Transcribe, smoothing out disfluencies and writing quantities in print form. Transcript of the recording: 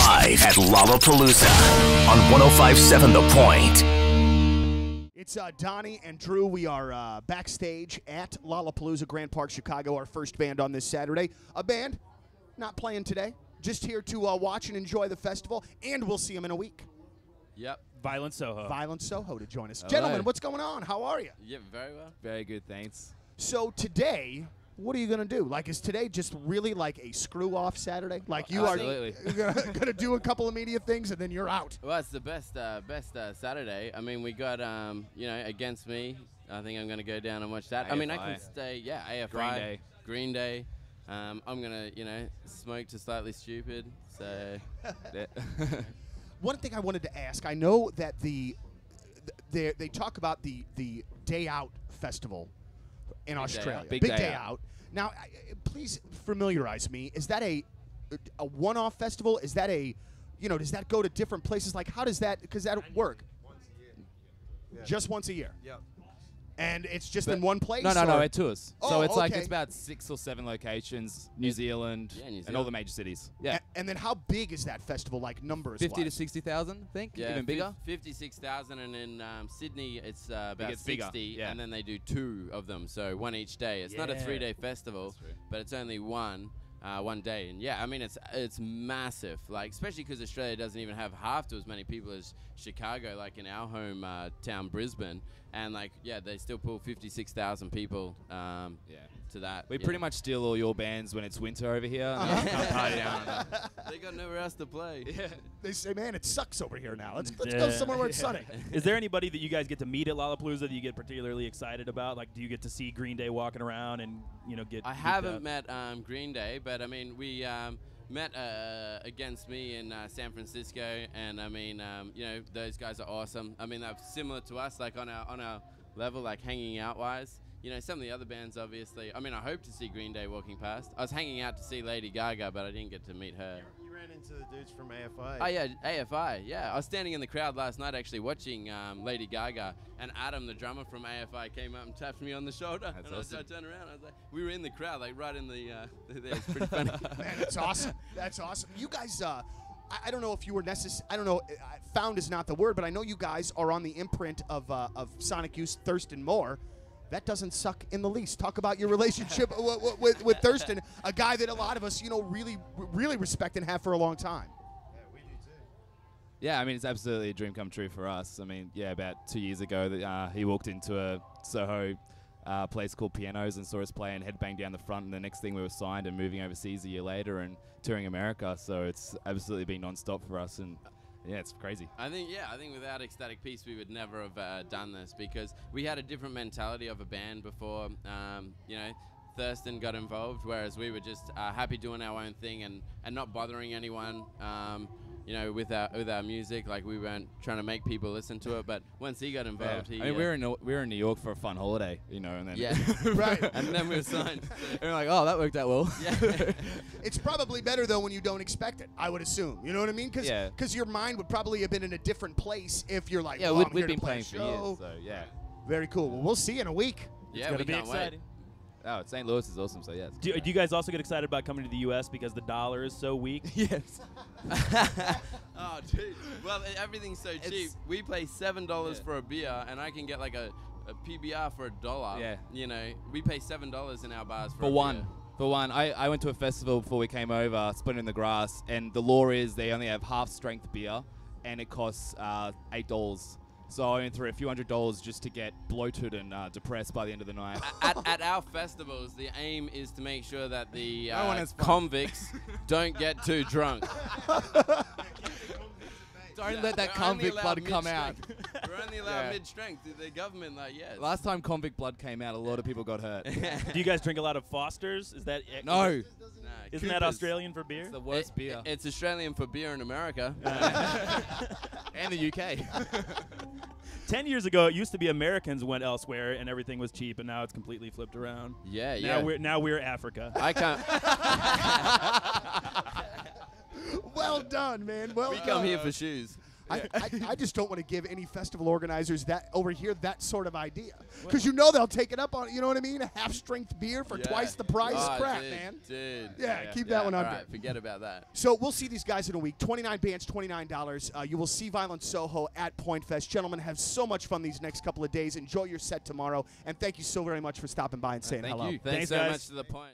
live at Lollapalooza on 105.7 The Point. It's Donnie and Drew. We are backstage at Lollapalooza, Grand Park, Chicago, our first band on this Saturday. A band not playing today, just here to watch and enjoy the festival, and we'll see them in a week. Yep. Violent Soho. Violent Soho to join us. All Gentlemen, right. What's going on? How are you? Yeah, very well. Very good, thanks. So today, what are you going to do? Like, is today just really like a screw-off Saturday? Like, you Absolutely. are going to do a couple of media things, and then you're out. Well, it's the best Saturday. I mean, we got, Against Me. I think I'm going to go down and watch that. AFI. I mean, I can stay, AFI. Green Day. I'm going to, smoke to Slightly Stupid. So, One thing I wanted to ask, I know that they talk about the Day Out Festival in Australia. Big Day Day Out. Out. Now, please familiarize me. Is that a one-off festival? Is that does that go to different places? Like, how does that, because that work? Once a year. Yeah. Just once a year? Yep. And it's just But in one place? No, or? it tours. Oh, so it's like okay. it's about 6 or 7 locations, New Zealand, Yeah, New and all Zealand. the major cities. Yeah, And then how big is that festival, like numbers? 50 to 60,000, I think, yeah, even bigger. 56,000, and in Sydney it's about gets bigger, 60, yeah. and then they do 2 of them, so one each day. It's not a Yeah. 3-day festival, That's true. but it's only one day. And yeah, I mean it's massive, like especially because Australia doesn't even have half to as many people as Chicago, like in our home town Brisbane, and like they still pull 56,000 people to that. We yeah. pretty much steal all your bands when it's winter over here. And Uh-huh. they come party down. They got nowhere else to play. Yeah. They say, man, it sucks over here now. Let's go Yeah. somewhere where it's sunny. Is there anybody that you guys get to meet at Lollapalooza that you get particularly excited about? Like, do you get to see Green Day walking around and get? I geeked haven't out? met Green Day, but I mean we met Against Me in San Francisco, and I mean those guys are awesome. I mean they're similar to us, like on our level, like hanging out wise. Some of the other bands, obviously. I mean, I hope to see Green Day walking past. I was hanging out to see Lady Gaga, but I didn't get to meet her. You ran into the dudes from AFI. Oh yeah, AFI. Yeah, I was standing in the crowd last night actually watching Lady Gaga, and Adam, the drummer from AFI, came up and tapped me on the shoulder. That's and awesome. I turned around. I was like, we were in the crowd, like right in the. It's pretty funny. Man, that's awesome. That's awesome. You guys, I don't know if you were I don't know. Found is not the word, but I know you guys are on the imprint of Sonic Youth, Thurston Moore. That doesn't suck in the least. Talk about your relationship with Thurston, a guy that a lot of us, really, really respect and have for a long time. Yeah, we do too. Yeah, I mean, it's absolutely a dream come true for us. I mean, about 2 years ago, he walked into a Soho place called Pianos and saw us play and headbang down the front, and the next thing we were signed and moving overseas a year later and touring America. So it's absolutely been non-stop for us, and yeah, it's crazy. I think without Ecstatic Peace, we would never have done this, because we had a different mentality of a band before, Thurston got involved, whereas we were just happy doing our own thing and not bothering anyone, with our music. Like, we weren't trying to make people listen to it, but once he got involved, I mean, we were in New York for a fun holiday, and then Right. and then we were signed. and we're like, oh, that worked out well. Yeah. It's probably better, though, when you don't expect it, I would assume. You know what I mean? Because your mind would probably have been in a different place if you're like, Yeah, well, I'm we've here to been play a playing for show. years, so yeah. Very cool. Well, we'll see you in a week. Yeah, It's we gonna be can't wait. exciting. Oh, St. Louis is awesome, so yeah. Do you guys also get excited about coming to the U.S. because the dollar is so weak? Yes. Oh, dude. Well, everything's so cheap. We pay $7 for a beer, and I can get like a PBR for $1. Yeah. We pay $7 in our bars for For a one. beer. For one, I went to a festival before we came over, Split in the Grass, and the law is they only have half-strength beer, and it costs $8. So I went through a few $100s just to get bloated and depressed by the end of the night. At our festivals, the aim is to make sure that the No one has fun. convicts don't get too drunk. Don't let that We're only convict allowed blood come out. mid-strength. We're only allowed Yeah. mid-strength. The government, yes. Last time convict blood came out, a lot of people got hurt. Do you guys drink a lot of Fosters? Is that No. Nah, Isn't that Coopers. Australian for beer? It's the worst beer. It's Australian for beer in America. And the UK. 10 years ago, it used to be Americans went elsewhere and everything was cheap, and now it's completely flipped around. Yeah. Now we're Africa. I can't. Well done, man. Well We done. come here for shoes. I just don't want to give any festival organizers that over here that sort of idea, because you know they'll take it up on. You know what I mean? A half-strength beer for twice the price. Oh, Crap, dude, man. Dude. Yeah, keep that one all under. right, forget about that. So we'll see these guys in a week. 29 bands, $29. You will see Violent Soho at Point Fest. Gentlemen, have so much fun these next couple of days. Enjoy your set tomorrow, and thank you so very much for stopping by and saying hello. Thank you. Thanks Thanks, so guys. much to The Point.